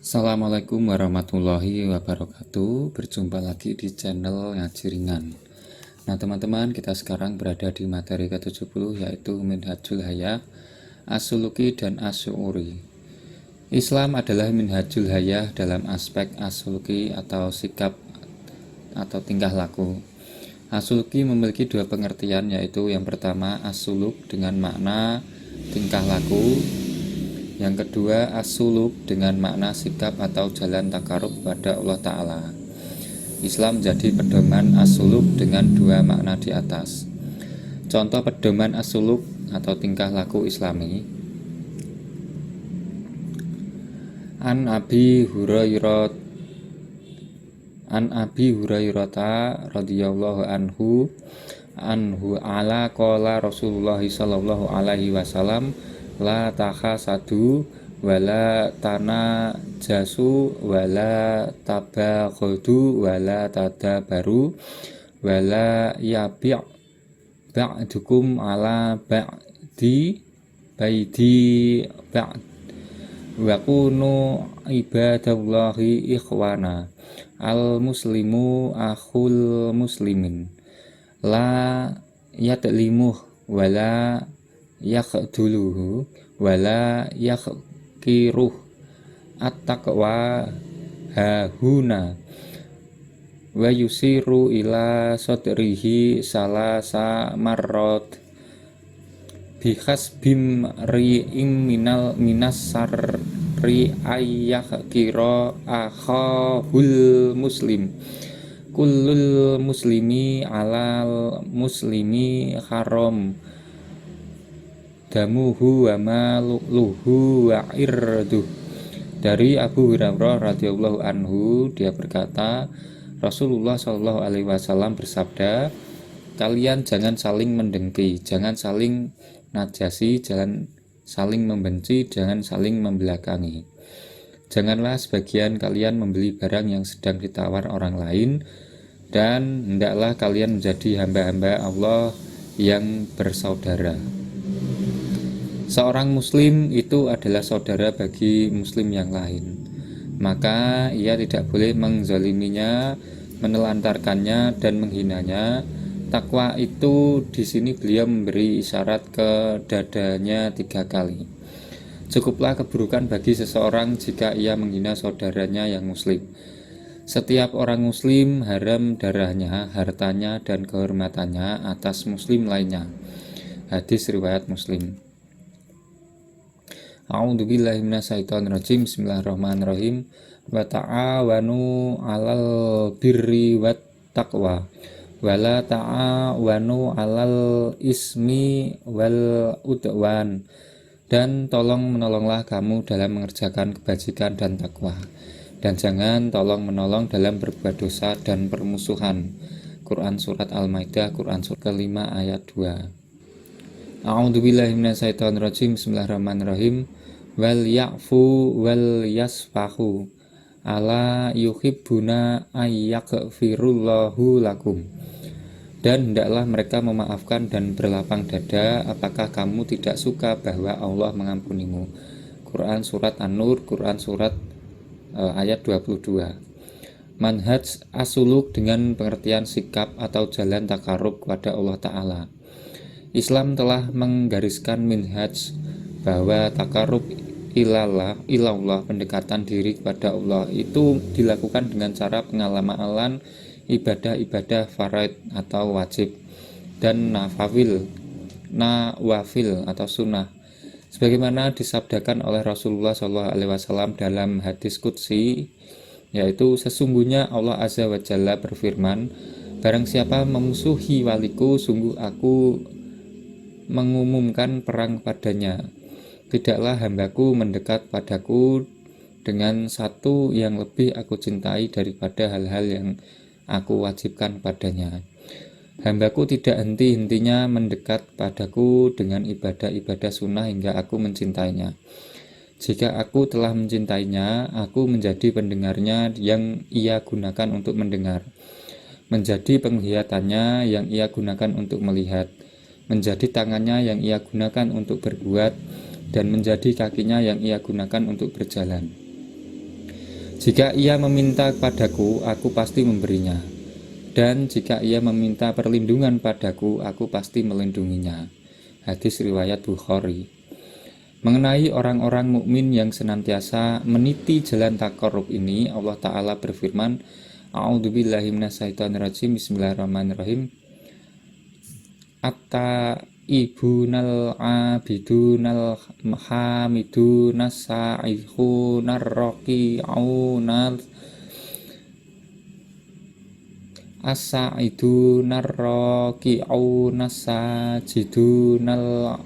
Assalamualaikum warahmatullahi wabarakatuh. Berjumpa lagi di channel Ngaji Ringan. Nah teman-teman, kita sekarang berada di materi ke-70, yaitu Minhajul Hayah, As-Suluki dan As-Syu'uri. Islam adalah Minhajul Hayah dalam aspek As-Suluki atau sikap atau tingkah laku. As-Suluki memiliki dua pengertian, yaitu yang pertama As-Suluk dengan makna tingkah laku, yang kedua as-suluk dengan makna sikap atau jalan takarub kepada Allah Ta'ala. Islam menjadi pedoman as-suluk dengan dua makna di atas. Contoh pedoman as-suluk atau tingkah laku Islami: An Abi Hurairah radhiyallahu anhu ala qala Rasulullah sallallahu alaihi wasallam la takhasadu wala tanajasu wala tabaghadu wala tadabaru wala yabi' ba'dukum ala ba'di baidi ba'd wa kunu ibadallahi ikhwana al muslimu akhul muslimin la yatlimuh wala yakhduluhu wala yakiruh at-taqwa hahuna wa yusiru ila sadrihi salasa marrot bihasbim ri'im minas sarri ayyakira akhahul muslim kullul muslimi alal muslimi haram damuhu wa maluhu wa irduh. Dari Abu Hurairah radhiyallahu anhu, dia berkata, Rasulullah shallallahu alaihi wasallam bersabda, kalian jangan saling mendengki, jangan saling najasi, jangan saling membenci, jangan saling membelakangi. Janganlah sebagian kalian membeli barang yang sedang ditawar orang lain, dan hendaklah kalian menjadi hamba-hamba Allah yang bersaudara. Seorang muslim itu adalah saudara bagi muslim yang lain, maka ia tidak boleh menzaliminya, menelantarkannya dan menghinanya. Takwa itu di sini beliau memberi isyarat ke dadanya 3 kali. Cukuplah keburukan bagi seseorang jika ia menghina saudaranya yang muslim. Setiap orang muslim haram darahnya, hartanya dan kehormatannya atas muslim lainnya. Hadis riwayat Muslim. A'udzubillahi minasyaitonirrajim. Bismillahirrahmanirrahim. Wa ta'awanu 'alal birri wat taqwa wa la ta'awanu 'alal ismi wal udwan. Dan tolong menolonglah kamu dalam mengerjakan kebajikan dan takwa, dan jangan tolong menolong dalam berbuat dosa dan permusuhan. Quran Surat Al-Maidah, Quran Surat ke-5 ayat 2. A'udzubillahi minasyaitonirrajim. Bismillahirrahmanirrahim. Wal ya'fu wal yasfahu ala yuhibbuna ayyaghfirullahu lakum. Dan hendaklah mereka memaafkan dan berlapang dada. Apakah kamu tidak suka bahwa Allah mengampunimu? Quran Surat An-Nur, Quran Surat ayat 22. Manhaj as-suluk dengan pengertian sikap atau jalan takarub kepada Allah Ta'ala. Islam telah menggariskan minhaj bahwa takarub ilallah, pendekatan diri kepada Allah, itu dilakukan dengan cara pengamalan ibadah-ibadah faraid atau wajib dan nawafil atau sunnah, sebagaimana disabdakan oleh Rasulullah SAW dalam hadis qudsi, yaitu sesungguhnya Allah Azza wa Jalla berfirman, barang siapa memusuhi waliku, sungguh aku mengumumkan perang padanya. Tidaklah hambaku mendekat padaku dengan satu yang lebih aku cintai daripada hal-hal yang aku wajibkan padanya. Hambaku tidak henti-hentinya mendekat padaku dengan ibadah-ibadah sunnah hingga aku mencintainya. Jika aku telah mencintainya, aku menjadi pendengarnya yang ia gunakan untuk mendengar, menjadi penglihatannya yang ia gunakan untuk melihat, menjadi tangannya yang ia gunakan untuk berbuat, dan menjadi kakinya yang ia gunakan untuk berjalan. Jika ia meminta kepadaku, aku pasti memberinya. Dan jika ia meminta perlindungan padaku, aku pasti melindunginya. Hadis riwayat Bukhari. Mengenai orang-orang mukmin yang senantiasa meniti jalan taqarrub ini, Allah Ta'ala berfirman, A'udzubillahi minasyaitonirrajim, Bismillahirrahmanirrahim. At-taibunal abidunal hamidunas sa'ihunar raqi'unal as-sa'idunar raqi'unas sajidunal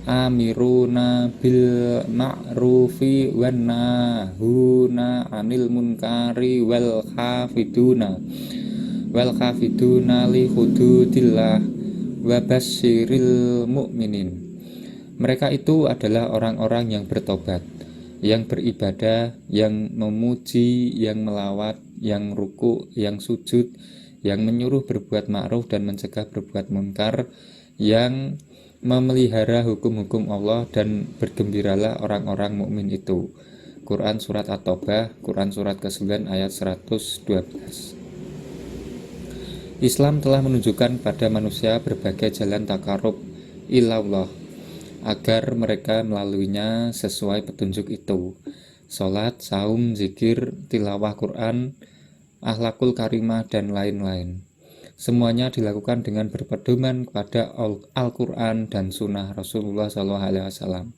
amiruna bil ma'rufi wan nahuna 'anil munkari wal khafiduna li hududillah wa basyiril mu'minin. Mereka itu adalah orang-orang yang bertobat, yang beribadah, yang memuji, yang melawat, yang ruku, yang sujud, yang menyuruh berbuat ma'ruf dan mencegah berbuat munkar, yang memelihara hukum-hukum Allah, dan bergembiralah orang-orang mukmin itu. Quran Surat At-Taubah, Quran Surat ke-9 ayat 112. Islam telah menunjukkan pada manusia berbagai jalan takarub ilallah agar mereka melaluinya sesuai petunjuk itu. Salat, saum, zikir, tilawah Quran, akhlakul karimah, dan lain-lain. Semuanya dilakukan dengan berpedoman kepada Al-Quran dan Sunnah Rasulullah SAW,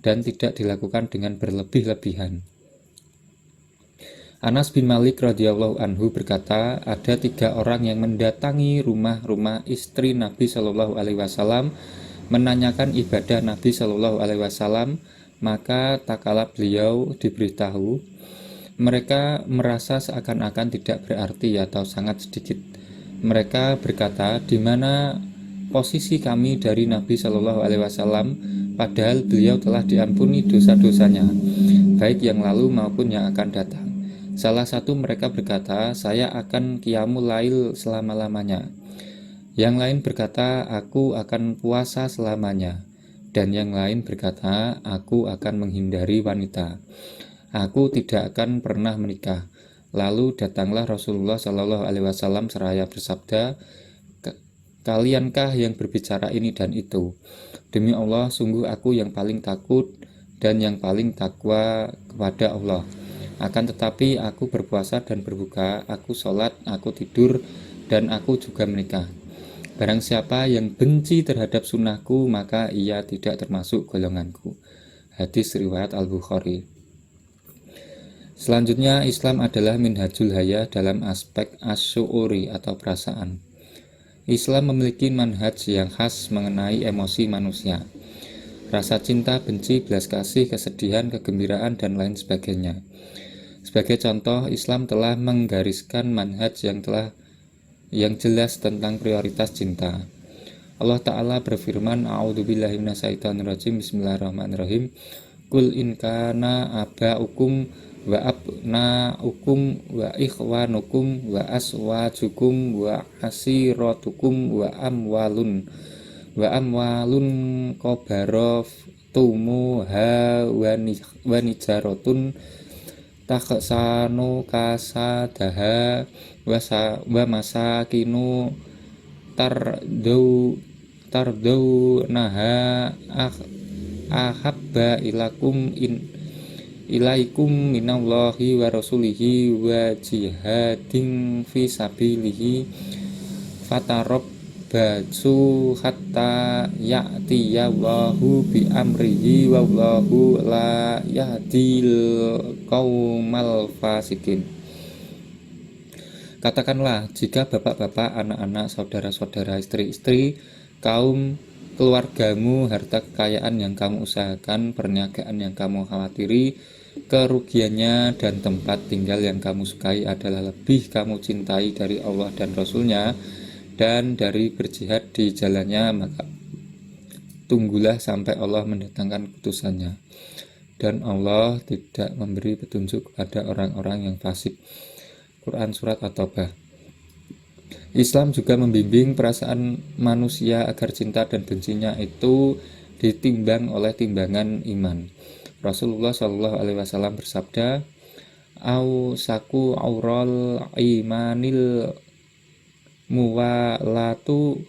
dan tidak dilakukan dengan berlebih-lebihan. Anas bin Malik radhiyallahu anhu berkata, ada 3 orang yang mendatangi rumah-rumah istri Nabi Shallallahu Alaihi Wasallam menanyakan ibadah Nabi Shallallahu Alaihi Wasallam. Maka tak kala beliau diberitahu, mereka merasa seakan-akan tidak berarti atau sangat sedikit. Mereka berkata, di mana posisi kami dari Nabi Shallallahu Alaihi Wasallam, padahal beliau telah diampuni dosa-dosanya, baik yang lalu maupun yang akan datang. Salah satu mereka berkata, saya akan qiyamul lail selama-lamanya. Yang lain berkata, aku akan puasa selamanya. Dan yang lain berkata, aku akan menghindari wanita. Aku tidak akan pernah menikah. Lalu datanglah Rasulullah Shallallahu Alaihi Wasallam seraya bersabda, kaliankah yang berbicara ini dan itu? Demi Allah, sungguh aku yang paling takut dan yang paling takwa kepada Allah. Akan tetapi aku berpuasa dan berbuka, aku sholat, aku tidur, dan aku juga menikah. Barang siapa yang benci terhadap sunnahku, maka ia tidak termasuk golonganku. Hadis riwayat Al-Bukhari. Selanjutnya, Islam adalah minhajul haya dalam aspek asy'uri atau perasaan. Islam memiliki manhaj yang khas mengenai emosi manusia. Rasa cinta, benci, belas kasih, kesedihan, kegembiraan, dan lain sebagainya. Sebagai contoh, Islam telah menggariskan manhaj yang jelas tentang prioritas cinta. Allah Ta'ala berfirman, A'udzubillahi minasyaitonirrajim, Bismillahirrahmanirrahim. Qul in kana aba'ukum wa abna'ukum wa ikhwanukum wa aswajukum wa asiratukum wa amwalun qabaraftuha wa nijaratun takhsanu kasadaha wa masakinu tardau naha ahabba ilaikum minallahi wa rasulihi wa jihadin fi sabilihi fatarabbasu hatta ya'tiyallahu bi amrihi wallahu la yahdil qaumal fasikin. Katakanlah, jika bapak-bapak, anak-anak, saudara-saudara, istri-istri, kaum keluargamu, harta kekayaan yang kamu usahakan, perniagaan yang kamu khawatiri, kerugiannya, dan tempat tinggal yang kamu sukai adalah lebih kamu cintai dari Allah dan Rasulnya dan dari berjihad di jalannya, maka tunggulah sampai Allah mendatangkan keputusannya. Dan Allah tidak memberi petunjuk kepada orang-orang yang fasik. Quran Surat At-Taubah. Islam juga membimbing perasaan manusia agar cinta dan bencinya itu ditimbang oleh timbangan iman. Rasulullah SAW bersabda, au saku aural imanil muwalatu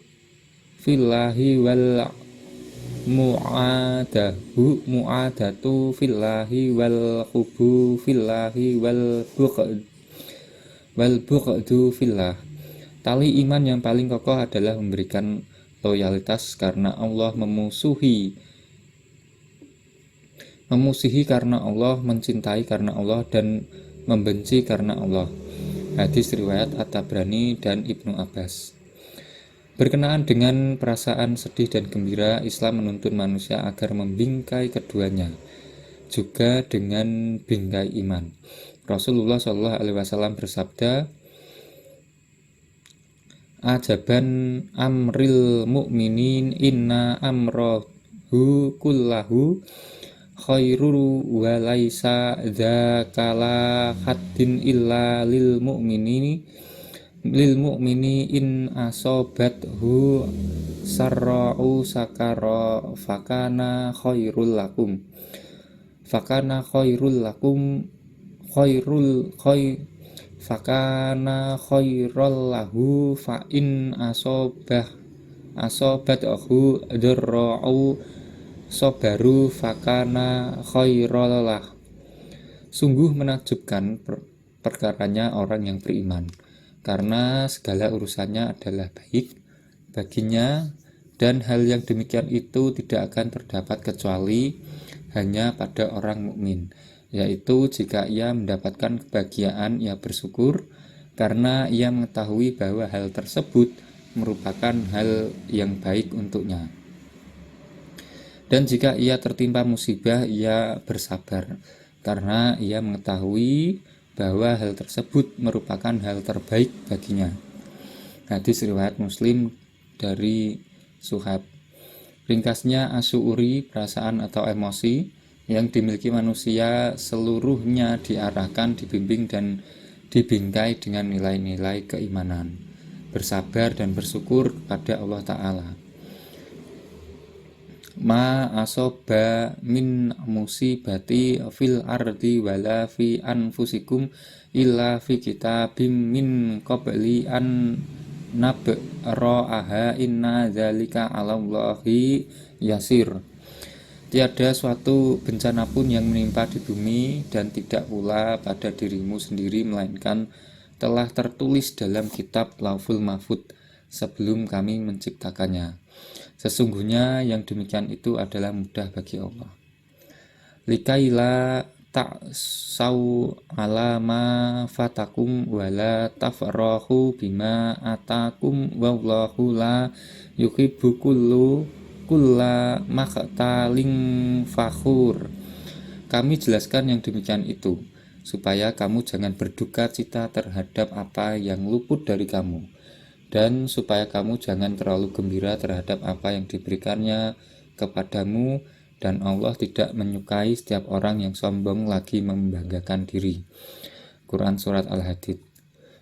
fillahi wal mu'adatu fillahi wal hubu fillahi wal bughdu fillah. Tali iman yang paling kokoh adalah memberikan loyalitas karena Allah, memusuhi karena Allah, mencintai karena Allah, dan membenci karena Allah. Hadis riwayat At-Tabrani dan Ibnu Abbas. Berkenaan dengan perasaan sedih dan gembira, Islam menuntun manusia agar membingkai keduanya, juga dengan bingkai iman. Rasulullah SAW bersabda, ajaban amril mu'minin inna amrohu kullahu khairu wa laisa dzakala haddin illa lil mu'mini in asobathu sarra'u sakara fakana khairul lakum fakana khairul lahu fa in asobathu dzarra'u sobaru fakana khairalah. Sungguh menakjubkan perkaranya orang yang beriman, karena segala urusannya adalah baik baginya, dan hal yang demikian itu tidak akan terdapat kecuali hanya pada orang mukmin, yaitu jika ia mendapatkan kebahagiaan, ia bersyukur karena ia mengetahui bahwa hal tersebut merupakan hal yang baik untuknya. Dan jika ia tertimpa musibah, ia bersabar karena ia mengetahui bahwa hal tersebut merupakan hal terbaik baginya. Hadis riwayat Muslim dari Suhaib. Ringkasnya, asyuri, perasaan atau emosi yang dimiliki manusia seluruhnya diarahkan, dibimbing dan dibingkai dengan nilai-nilai keimanan, bersabar dan bersyukur kepada Allah Ta'ala. Ma asoba min musibati fil ardi wala fi anfusikum illa fi kitabim min qabli an nabra'aha inna dzalika 'alallahi yasir. Tiada suatu bencana pun yang menimpa di bumi dan tidak pula pada dirimu sendiri, melainkan telah tertulis dalam kitab Lauful Mahfuz sebelum kami menciptakannya. Sesungguhnya yang demikian itu adalah mudah bagi Allah. Likaila ta'sau ala ma fatakum wala tafrahu bima atakum wallahu la yuhibbu kulla maqtalin fakhur. Kami jelaskan yang demikian itu supaya kamu jangan berduka cita terhadap apa yang luput dari kamu, dan supaya kamu jangan terlalu gembira terhadap apa yang diberikannya kepadamu, dan Allah tidak menyukai setiap orang yang sombong lagi membanggakan diri. Quran Surat Al-Hadid.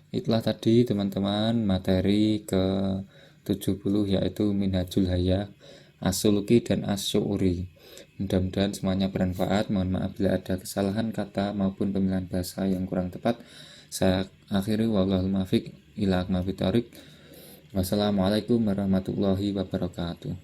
Itulah tadi teman-teman materi ke-70, yaitu Minhajul Hayah, As-Suluki dan As-Syu'uri. Mudah-mudahan semuanya bermanfaat. Mohon maaf bila ada kesalahan kata maupun pemilihan bahasa yang kurang tepat. Saya akhiri, wallahul muwaffiq ila aqwamit thoriq. Wassalamualaikum warahmatullahi wabarakatuh.